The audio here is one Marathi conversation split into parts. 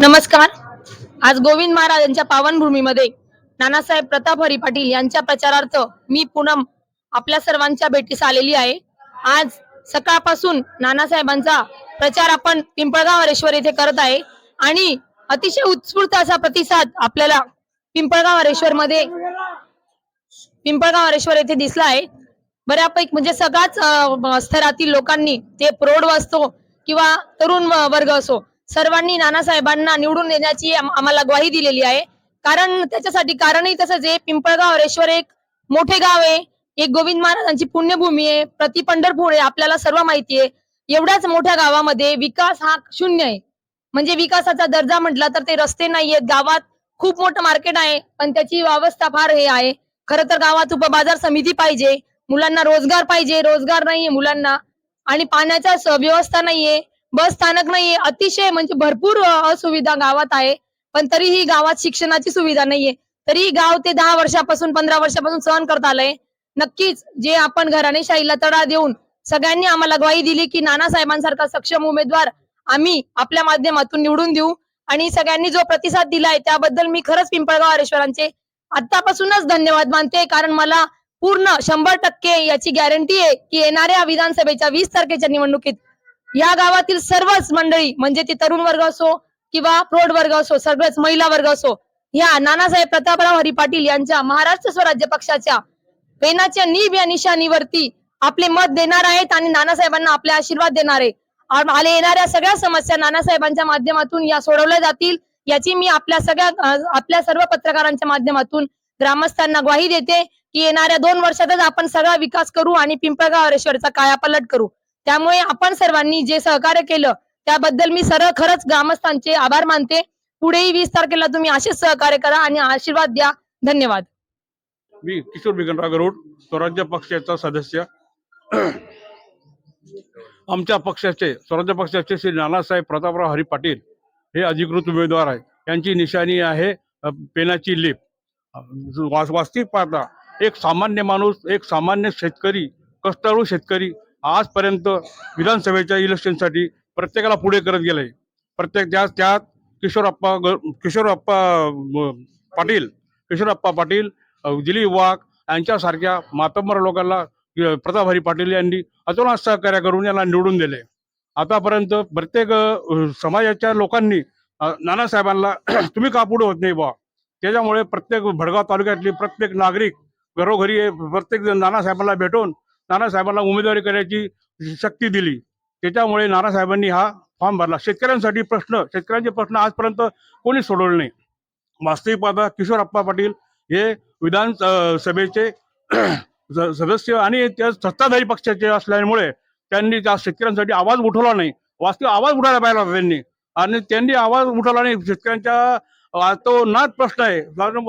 नमस्कार. आज गोविंद महाराज यांच्या पावनभूमीमध्ये नानासाहेब प्रताप हरी पाटील यांच्या प्रचारार्थ मी पुन्हा आपल्या सर्वांच्या भेटीस आलेली आहे. आज सकाळपासून नानासाहेबांचा प्रचार आपण पिंपळगाव हरेश्वर येथे करत आहे आणि अतिशय उत्स्फूर्त असा प्रतिसाद आपल्याला पिंपळगाव हरेश्वर येथे दिसला आहे. बऱ्यापैकी म्हणजे सगळ्याच स्तरातील लोकांनी, ते प्रौढ असो किंवा तरुण वर्ग असो, सर्वांनी नानासाहेबांना निवडून देण्याची आम्हाला ग्वाही दिलेली आहे. कारण त्याच्यासाठी कारणही तसंच आहे. पिंपळगाव हरेश्वर एक मोठे गाव आहे, एक गोविंद महाराजांची पुण्यभूमी आहे, प्रति पंढरपूर आहे, आपल्याला सर्व माहिती आहे. एवढ्याच मोठ्या गावामध्ये विकास हा शून्य आहे. म्हणजे विकासाचा दर्जा म्हटला तर ते रस्ते नाहीयेत. गावात खूप मोठं मार्केट आहे, पण त्याची अवस्था फार हे आहे. खरं तर गावात उपबाजार समिती पाहिजे, मुलांना रोजगार पाहिजे, रोजगार नाहीये मुलांना, आणि पाण्याचा व्यवस्था नाहीये, बस स्थानक नाहीये. अतिशय म्हणजे भरपूर असुविधा गावात आहे. पण तरीही गावात शिक्षणाची सुविधा नाहीये. तरी गाव ते 10 वर्षापासून 15 वर्षापासून सहन करत आलंय. नक्कीच जे आपण घराणेशाहीला तडा देऊन सगळ्यांनी आम्हाला ग्वाही दिली की नानासाहेबांसारखा सक्षम उमेदवार आम्ही आपल्या माध्यमातून निवडून देऊ, आणि सगळ्यांनी जो प्रतिसाद दिलाय त्याबद्दल मी खरंच पिंपळगाव हरेश्वरांचे आतापासूनच धन्यवाद मानते. कारण मला पूर्ण 100% याची गॅरंटी आहे की येणाऱ्या विधानसभेच्या 20 तारखेच्या निवडणुकीत या गावातील सर्वच मंडळी, म्हणजे ते तरुण वर्ग असो किंवा प्रौढ वर्ग असो, सगळेच महिला वर्ग असो, या नानासाहेब प्रतापराव हरी पाटील यांच्या महाराष्ट्र स्वराज्य पक्षाच्या पेनाच्या नीब या निशाणीवरती आपले मत देणार आहेत आणि नानासाहेबांना आपले आशीर्वाद देणार आहे. आले येणाऱ्या सगळ्या समस्या नानासाहेबांच्या माध्यमातून या सोडवल्या जातील, याची मी आपल्या सर्व पत्रकारांच्या माध्यमातून ग्रामस्थांना ग्वाही देते की येणाऱ्या 2 वर्षातच आपण सगळा विकास करू आणि पिंपळगाव हरेश्वरचा कायापालट करू. त्यामुळे आपण सर्वांनी जे सहकार्य केलं त्याबद्दल मी खरंच ग्रामस्थांचे आभार मानते. पुढेही 20 तारखेला तुम्ही असेच सहकार्य करा आणि आशीर्वाद द्या. धन्यवाद. मी किशोर बिगनराव गरुड, स्वराज्य पक्षाचा सदस्य. आमच्या पक्षाचे, स्वराज्य पक्षाचे श्री नानासाहेब प्रतापराव हरी पाटील हे अधिकृत उमेदवार आहेत. त्यांची निशाणी आहे पेनाची लीप. वास्तविक पाहता एक सामान्य माणूस, एक सामान्य शेतकरी, कष्टाळू शेतकरी आजपर्यंत विधानसभेच्या इलेक्शनसाठी प्रत्येकाला पुढे करत गेले. त्यात किशोरप्पा पाटील, दिलीप वाघ यांच्यासारख्या मातब्बर लोकांना प्रताप हरी पाटील यांनी अतोनात सहकार्य करून याला निवडून दिले. आतापर्यंत प्रत्येक समाजाच्या लोकांनी नानासाहेबांना तुम्ही का पुढे होत नाही बा, त्याच्यामुळे प्रत्येक भडगाव तालुक्यातली प्रत्येक नागरिक घरोघरी प्रत्येक नानासाहेबांना भेटून नानासाहेबांना उमेदवारी करण्याची शक्ती दिली. त्याच्यामुळे नानासाहेबांनी हा फॉर्म भरला. शेतकऱ्यांचे प्रश्न आजपर्यंत कोणी सोडवले नाही. वास्तविक पाहता किशोरप्पा पाटील हे विधान सभेचे सदस्य आणि त्या सत्ताधारी पक्षाचे असल्यामुळे त्यांनी त्या शेतकऱ्यांसाठी आवाज उठवला नाही. वास्तविक आवाज उठायला पाहिजे होता त्यांनी, आणि त्यांनी आवाज उठवला नाही. शेतकऱ्यांच्या तो नाद प्रश्न आहे.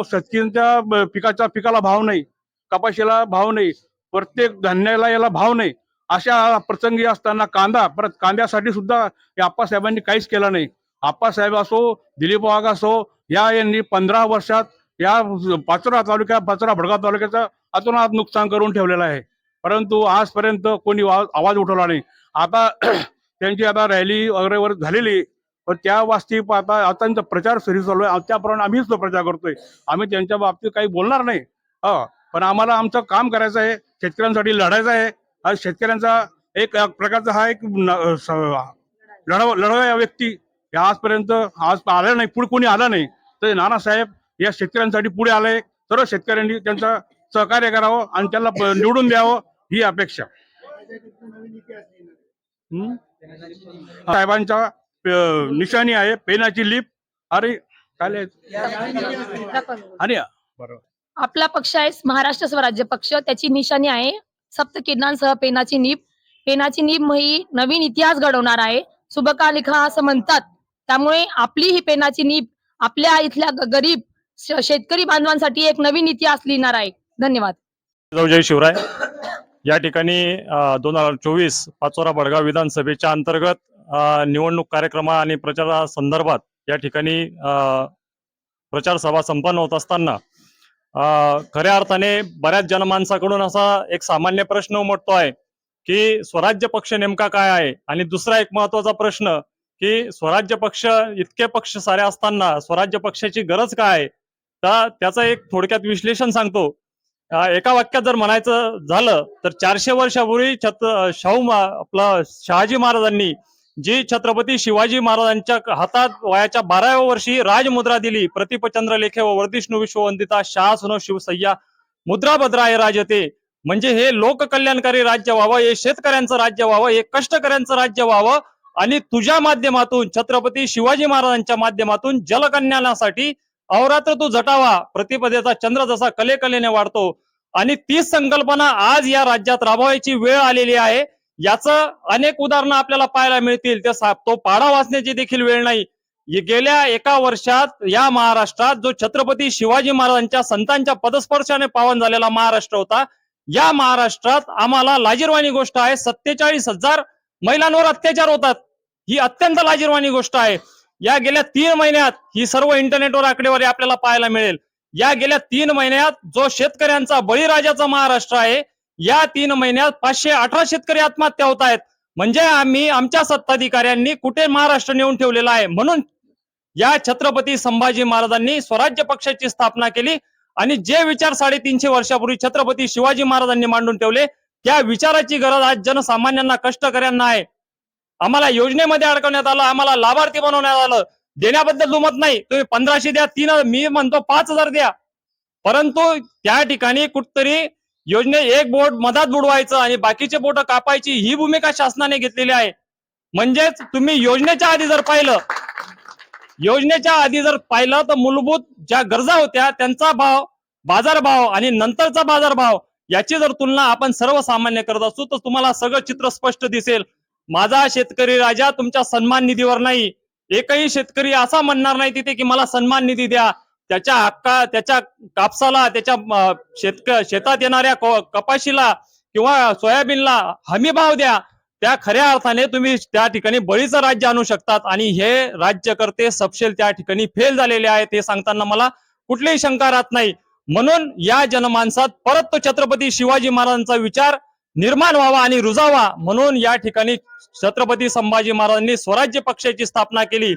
शेतकऱ्यांच्या पिकाला भाव नाही, कपाशीला भाव नाही, प्रत्येक धान्याला याला भाव नाही. अशा प्रसंगी असताना कांद्यासाठी सुद्धा आप्पासाहेबांनी काहीच केलं नाही. आप्पासाहेब असो, दिलीप वाघ असो, यांनी 15 वर्षात या पाचोरा भडगाव तालुक्याचं अतोनात नुकसान करून ठेवलेलं आहे. परंतु आजपर्यंत कोणी आवाज उठवला नाही. आता त्यांची रॅली वगैरे झालेली, पण त्या वास्तविक आता त्यांचा प्रचार सुरू चालू आहे. त्याप्रमाणे आम्हीच तो प्रचार करतोय. आम्ही त्यांच्या बाबतीत काही बोलणार नाही. पण आम्हाला आमचं काम करायचं आहे, शेतकऱ्यांसाठी लढायचं आहे. आज शेतकऱ्यांचा एक प्रकारचा हा एक लढवा व्यक्ती आजपर्यंत आला नाही, पुढे कोणी आला नाही. तर नानासाहेब या शेतकऱ्यांसाठी पुढे आले. सर्व शेतकऱ्यांनी त्यांचं सहकार्य करावं आणि त्यांना निवडून द्यावं ही अपेक्षा. साहेबांच्या निशाणी आहे पेनाची लीप. आणि बरोबर, आपला पक्ष आहे महाराष्ट्र स्वराज्य पक्ष, त्याची निशाणी आहे सप्तकिरणांसह पेनाची नीब. पेनाची नीब ही नवीन इतिहास घडवणार आहे, सुबका लिखा असं म्हणतात. त्यामुळे आपली ही पेनाची नीब आपल्या इथल्या गरीब शेतकरी बांधवांसाठी एक नवीन इतिहास लिहिणार आहे. धन्यवाद. जय शिवराय. या ठिकाणी 2024 पाचोरा भडगाव विधानसभेच्या अंतर्गत निवडणूक कार्यक्रमा आणि प्रचारासंदर्भात या ठिकाणी प्रचार सभा संपन्न होत असताना खऱ्या अर्थाने बऱ्याच जनमानसाकडून असा एक सामान्य प्रश्न उमटतो आहे की स्वराज्य पक्ष नेमका काय आहे, आणि दुसरा एक महत्वाचा प्रश्न की स्वराज्य पक्ष इतके पक्ष सारे असताना स्वराज्य पक्षाची गरज काय, तर त्याचं एक थोडक्यात विश्लेषण सांगतो. एका वाक्यात जर म्हणायचं झालं तर 400 वर्षापूर्वी आपलं शहाजी महाराजांनी जी छत्रपती शिवाजी महाराजांच्या हातात वयाच्या 12व्या वर्षी राजमुद्रा दिली, प्रतिपचंद्र लेखे व वर्धिष्णू विश्ववंदिता शाह सुनो शिवसय्या मुद्रा भद्राय राजते, म्हणजे हे लोककल्याणकारी राज्य व्हावं, हे शेतकऱ्यांचं राज्य व्हावं, हे कष्टकऱ्यांचं राज्य व्हावं आणि तुझ्या माध्यमातून छत्रपती शिवाजी महाराजांच्या माध्यमातून जलकल्याणासाठी अहोरात्र तू झटावा, प्रतिपदेचा चंद्र जसा कलेकलेने वाढतो. आणि तीच संकल्पना आज या राज्यात राबवायची वेळ आलेली आहे. याचं अनेक उदाहरणं आपल्याला पाहायला मिळतील. तो पाढा वाचण्याची देखील वेळ नाही. गेल्या एका वर्षात या महाराष्ट्रात जो छत्रपती शिवाजी महाराजांच्या संतांच्या पदस्पर्शाने पावन झालेला महाराष्ट्र होता, या महाराष्ट्रात आम्हाला लाजिरवाणी गोष्ट आहे, 47,000 महिलांवर अत्याचार होतात. ही अत्यंत लाजिरवाणी गोष्ट आहे. या गेल्या 3 महिन्यात ही सर्व इंटरनेटवर आकडेवारी आपल्याला पाहायला मिळेल. या गेल्या 3 महिन्यात जो शेतकऱ्यांचा बळीराजाचा महाराष्ट्र आहे, या 3 महिन्यात 518 शेतकरी आत्महत्या होत आहेत. म्हणजे आमच्या सत्ताधिकाऱ्यांनी कुठे महाराष्ट्र नेऊन ठेवलेला आहे. म्हणून या छत्रपती संभाजी महाराजांनी स्वराज्य पक्षाची स्थापना केली आणि जे विचार 350 वर्षापूर्वी छत्रपती शिवाजी महाराजांनी मांडून ठेवले, त्या विचाराची गरज आज जनसामान्यांना कष्टकऱ्यांना आहे. आम्हाला योजनेमध्ये अडकवण्यात आलं, आम्हाला लाभार्थी बनवण्यात आलं. देण्याबद्दल दुमत नाही, तुम्ही 1500 द्या, 3 मी म्हणतो 5000 द्या, परंतु त्या ठिकाणी कुठतरी योजने एक बोट मधात बुडवायचं आणि बाकीचे बोट कापायची ही भूमिका शासनाने घेतलेली आहे. म्हणजेच तुम्ही योजनेच्या आधी जर पाहिलं तर मूलभूत ज्या गरजा होत्या त्यांचा भाव, बाजारभाव आणि नंतरचा बाजारभाव याची जर तुलना आपण सर्वसामान्य करत असू तर तुम्हाला सगळं चित्र स्पष्ट दिसेल. माझा शेतकरी राजा तुमच्या सन्मान निधीवर नाही. एकही शेतकरी असा म्हणणार नाही तिथे की मला सन्मान निधी द्या. त्याच्या कापसाला, त्याच्या शेतात येणाऱ्या कपाशीला किंवा सोयाबीनला हमी भाव द्या. त्या खऱ्या अर्थाने तुम्ही त्या ठिकाणी बळीचं राज्य आणू शकतात आणि हे राज्यकर्ते सपशेल त्या ठिकाणी फेल झालेले आहेत हे सांगताना मला कुठलीही शंका राहत नाही. म्हणून या जनमानसात परत तो छत्रपती शिवाजी महाराजांचा विचार निर्माण व्हावा आणि रुजावा म्हणून या ठिकाणी छत्रपती संभाजी महाराजांनी स्वराज्य पक्षाची स्थापना केली.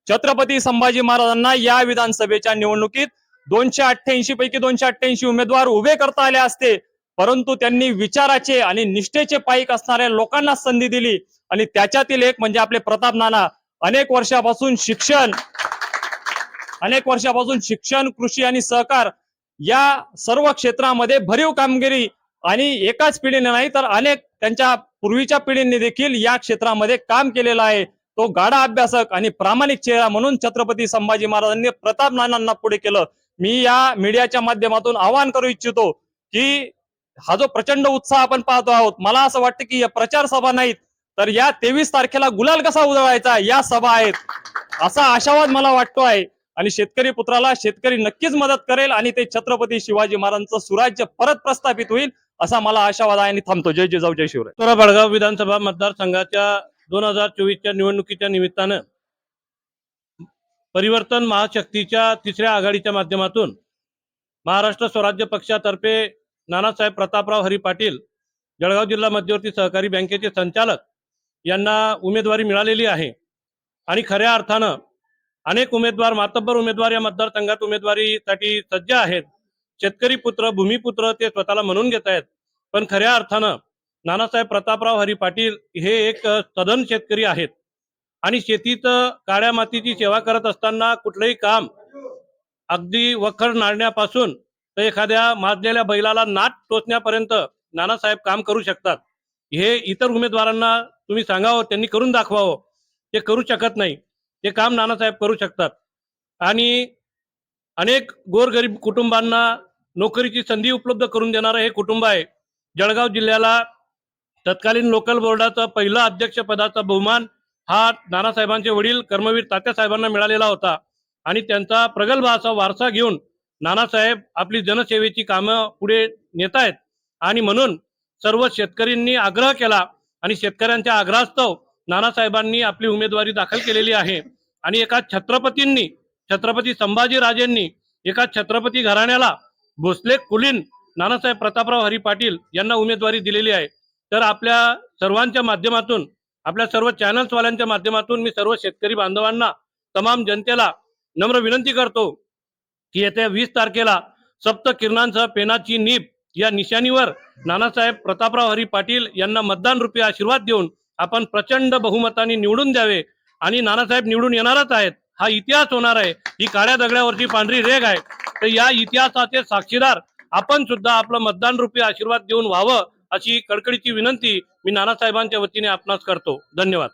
छत्रपती संभाजी महाराजांना या विधानसभेच्या निवडणुकीत 288 पैकी 288 उमेदवार उभे करता आले असते, परंतु त्यांनी विचाराचे आणि निष्ठेचे पाईक असणाऱ्या लोकांना संधी दिली आणि त्याच्यातील एक म्हणजे आपले प्रताप नाना. अनेक वर्षापासून शिक्षण, कृषी आणि सहकार या सर्व क्षेत्रामध्ये भरीव कामगिरी आणि एकाच पिढीने नाही तर अनेक त्यांच्या पूर्वीच्या पिढींनी देखील या क्षेत्रामध्ये काम केलेलं आहे. तो गाढा अभ्यासक आणि प्रामाणिक चेहरा म्हणून छत्रपती संभाजी महाराजांनी प्रताप नानांना पुढे केलं. मी या मीडियाच्या माध्यमातून आवाहन करू इच्छितो की हा जो प्रचंड उत्साह आपण पाहतो आहोत, मला असं वाटतं की या प्रचार सभा नाहीत तर या 23 तारखेला गुलाल कसा उधळायचा या सभा आहेत, असा आशावाद मला वाटतो आहे. आणि शेतकरी पुत्राला शेतकरी नक्कीच मदत करेल आणि ते छत्रपती शिवाजी महाराजांचं सुराज्य परत प्रस्थापित होईल असा मला आशावाद आहे आणि थांबतो. जय जिजाऊ, जय शिवराय. सातारा बडगाव विधानसभा मतदारसंघाच्या 2024च्या निवडणुकीच्या निमित्तानं परिवर्तन महाशक्तीच्या 3ऱ्या आघाडीच्या माध्यमातून महाराष्ट्र स्वराज्य पक्षातर्फे नानासाहेब प्रतापराव हरी पाटील, जळगाव जिल्हा मध्यवर्ती सहकारी बँकेचे संचालक यांना उमेदवारी मिळालेली आहे. आणि खऱ्या अर्थानं अनेक उमेदवार, मातब्बर उमेदवार या मतदारसंघात उमेदवारीसाठी सज्ज आहेत. शेतकरी पुत्र, भूमिपुत्र ते स्वतःला म्हणून घेत आहेत. पण खऱ्या अर्थानं नानासाहेब प्रतापराव हरी पाटील हे एक सधन शेतकरी आहेत आणि शेतीचं काळ्या मातीची सेवा करत असताना कुठलंही काम अगदी वखर नाडण्यापासून तर एखाद्या माजलेल्या बैलाला नाट टोचण्यापर्यंत नानासाहेब काम करू शकतात. हे इतर उमेदवारांना तुम्ही सांगावं, त्यांनी करून दाखवावं. ते करू शकत नाही, ते काम नानासाहेब करू शकतात. आणि अनेक गोरगरीब कुटुंबांना नोकरीची संधी उपलब्ध करून देणारं हे कुटुंब आहे. जळगाव जिल्ह्याला तत्कालीन लोकल बोर्डाचा पहिला अध्यक्षपदाचा बहुमान हा नानासाहेबांचे वडील कर्मवीर तात्यासाहेबांना मिळालेला होता आणि त्यांचा प्रगल्भ असा वारसा घेऊन नानासाहेब आपली जनसेवेची कामं पुढे नेत आहेत. आणि म्हणून सर्व शेतकऱ्यांनी आग्रह केला आणि शेतकऱ्यांच्या आग्रहास्तव नानासाहेबांनी आपली उमेदवारी दाखल केलेली आहे. आणि एका छत्रपती संभाजीराजेंनी एका छत्रपती घराण्याला भोसले कुलीन नानासाहेब प्रतापराव हरी पाटील यांना उमेदवारी दिलेली आहे. तर आपल्या सर्वांच्या माध्यमातून आपल्या सर्व चॅनल्सवाल्यांच्या माध्यमातून मी सर्व शेतकरी बांधवांना, तमाम जनतेला नम्र विनंती करतो की येत्या 20 तारखेला सप्त किरणांसह पेनाची नीब या निशाणीवर नानासाहेब प्रतापराव हरी पाटील यांना मतदान रूपी आशीर्वाद देऊन आपण प्रचंड बहुमताने निवडून द्यावे. आणि नानासाहेब निवडून येणारच आहेत, हा इतिहास होणार आहे, ही काळ्या दगडावरची पांढरी रेघ आहे. तर या इतिहासाचे साक्षीदार आपण सुद्धा आपलं मतदान रूपी आशीर्वाद देऊन व्हावं, अशी कडकडीची विनंती मी नानासाहेबांच्या वतीने आपणास करतो. धन्यवाद.